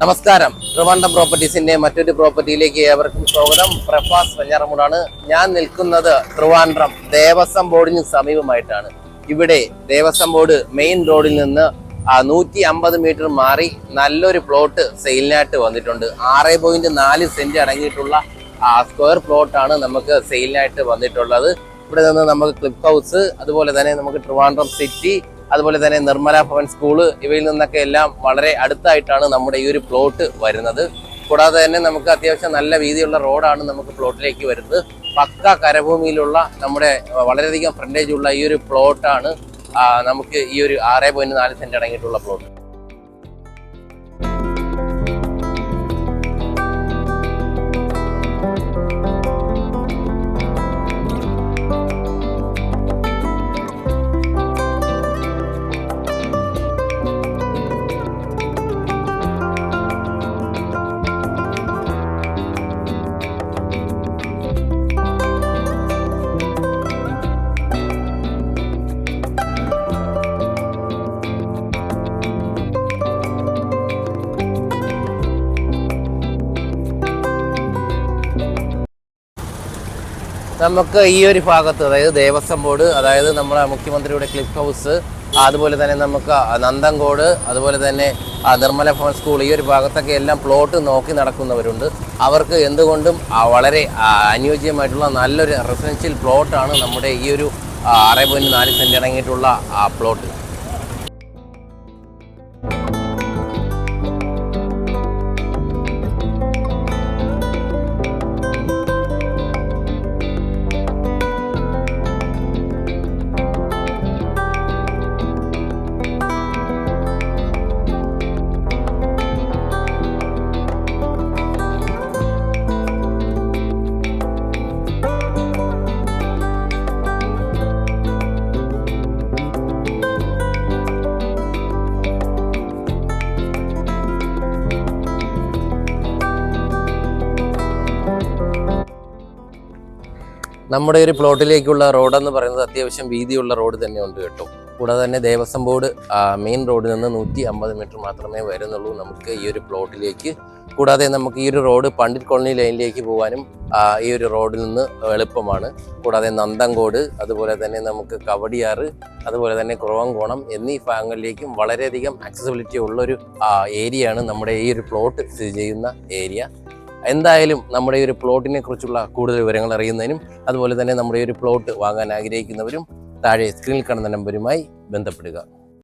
നമസ്കാരം. ട്രിവാൻഡ്രം പ്രോപ്പർട്ടീസിന്റെ മറ്റൊരു പ്രോപ്പർട്ടിയിലേക്ക് ഏവർക്കും സ്വാഗതം. പ്രഫാസ് വെഞ്ഞാറമൂടാണ്. ഞാൻ നിൽക്കുന്നത് ട്രിവാൻഡ്രം ദേവസ്വം ബോർഡിന് സമീപമായിട്ടാണ്. ഇവിടെ ദേവസ്വം ബോർഡ് മെയിൻ റോഡിൽ നിന്ന് 150 മീറ്റർ മാറി നല്ലൊരു പ്ലോട്ട് സെയിലിനായിട്ട് വന്നിട്ടുണ്ട്. 6.4 സെന്റ് അടങ്ങിയിട്ടുള്ള സ്ക്വയർ പ്ലോട്ടാണ് നമുക്ക് സെയിലിനായിട്ട് വന്നിട്ടുള്ളത്. ഇവിടെ നിന്ന് നമുക്ക് ക്ലിപ്പ് ഹൗസ്, അതുപോലെ തന്നെ നമുക്ക് ട്രിവാൻഡ്രം സിറ്റി, അതുപോലെ തന്നെ നിർമ്മല ഭവൻ സ്കൂള്, ഇവയിൽ നിന്നൊക്കെ എല്ലാം വളരെ അടുത്തായിട്ടാണ് നമ്മുടെ ഈ ഒരു പ്ലോട്ട് വരുന്നത്. കൂടാതെ തന്നെ നമുക്ക് അത്യാവശ്യം നല്ല വീതിയുള്ള റോഡാണ് നമുക്ക് പ്ലോട്ടിലേക്ക് വരുന്നത്. പക്ക കരഭൂമിയിലുള്ള നമ്മുടെ വളരെയധികം ഫ്രണ്ടേജ് ഉള്ള ഈ ഒരു പ്ലോട്ടാണ് നമുക്ക് ഈ ഒരു 6.4 സെന്റ് അടങ്ങിയിട്ടുള്ള പ്ലോട്ട്. നമുക്ക് ഈ ഒരു ഭാഗത്ത്, അതായത് ദേവസ്വം ബോർഡ്, അതായത് നമ്മുടെ മുഖ്യമന്ത്രിയുടെ ക്ലിപ്പ് ഹൗസ്, അതുപോലെ തന്നെ നമുക്ക് നന്തൻകോട്, അതുപോലെ തന്നെ നിർമ്മല ഭവൻ സ്കൂൾ, ഈ ഒരു ഭാഗത്തൊക്കെ എല്ലാം പ്ലോട്ട് നോക്കി നടക്കുന്നവരുണ്ട്. അവർക്ക് എന്തുകൊണ്ടും വളരെ അനുയോജ്യമായിട്ടുള്ള നല്ലൊരു റെസിഡൻഷ്യൽ പ്ലോട്ടാണ് നമ്മുടെ ഈ ഒരു 6.4 സെന്റ് അടങ്ങിയിട്ടുള്ള പ്ലോട്ട്. നമ്മുടെ ഒരു പ്ലോട്ടിലേക്കുള്ള റോഡെന്ന് പറയുന്നത് അത്യാവശ്യം വീതിയുള്ള റോഡ് തന്നെ ഉണ്ട് കേട്ടോ. കൂടാതെ തന്നെ ദേവസ്വം ബോർഡ് മെയിൻ റോഡിൽ നിന്ന് 150 മീറ്റർ മാത്രമേ വരുന്നുള്ളൂ നമുക്ക് ഈ ഒരു പ്ലോട്ടിലേക്ക്. കൂടാതെ നമുക്ക് ഈ ഒരു റോഡ് പണ്ഡിറ്റ് കോളനി ലൈനിലേക്ക് പോകാനും ഈ ഒരു റോഡിൽ നിന്ന് എളുപ്പമാണ്. കൂടാതെ നന്തൻകോട്, അതുപോലെ തന്നെ നമുക്ക് കവടിയാറ്, അതുപോലെ തന്നെ കുറവങ്കോണം എന്നീ ഭാഗങ്ങളിലേക്കും വളരെയധികം ആക്സസിബിലിറ്റി ഉള്ളൊരു ഏരിയയാണ് നമ്മുടെ ഈ ഒരു പ്ലോട്ട് സ്ഥിതി ചെയ്യുന്ന ഏരിയ. എന്തായാലും നമ്മുടെ ഈ ഒരു പ്ലോട്ടിനെ കുറിച്ചുള്ള കൂടുതൽ വിവരങ്ങൾ അറിയുന്നതിനും അതുപോലെ തന്നെ നമ്മുടെ ഈ ഒരു പ്ലോട്ട് വാങ്ങാൻ ആഗ്രഹിക്കുന്നവരും താഴെ സ്ക്രീനിൽ കാണുന്ന നമ്പറുമായി ബന്ധപ്പെടുക.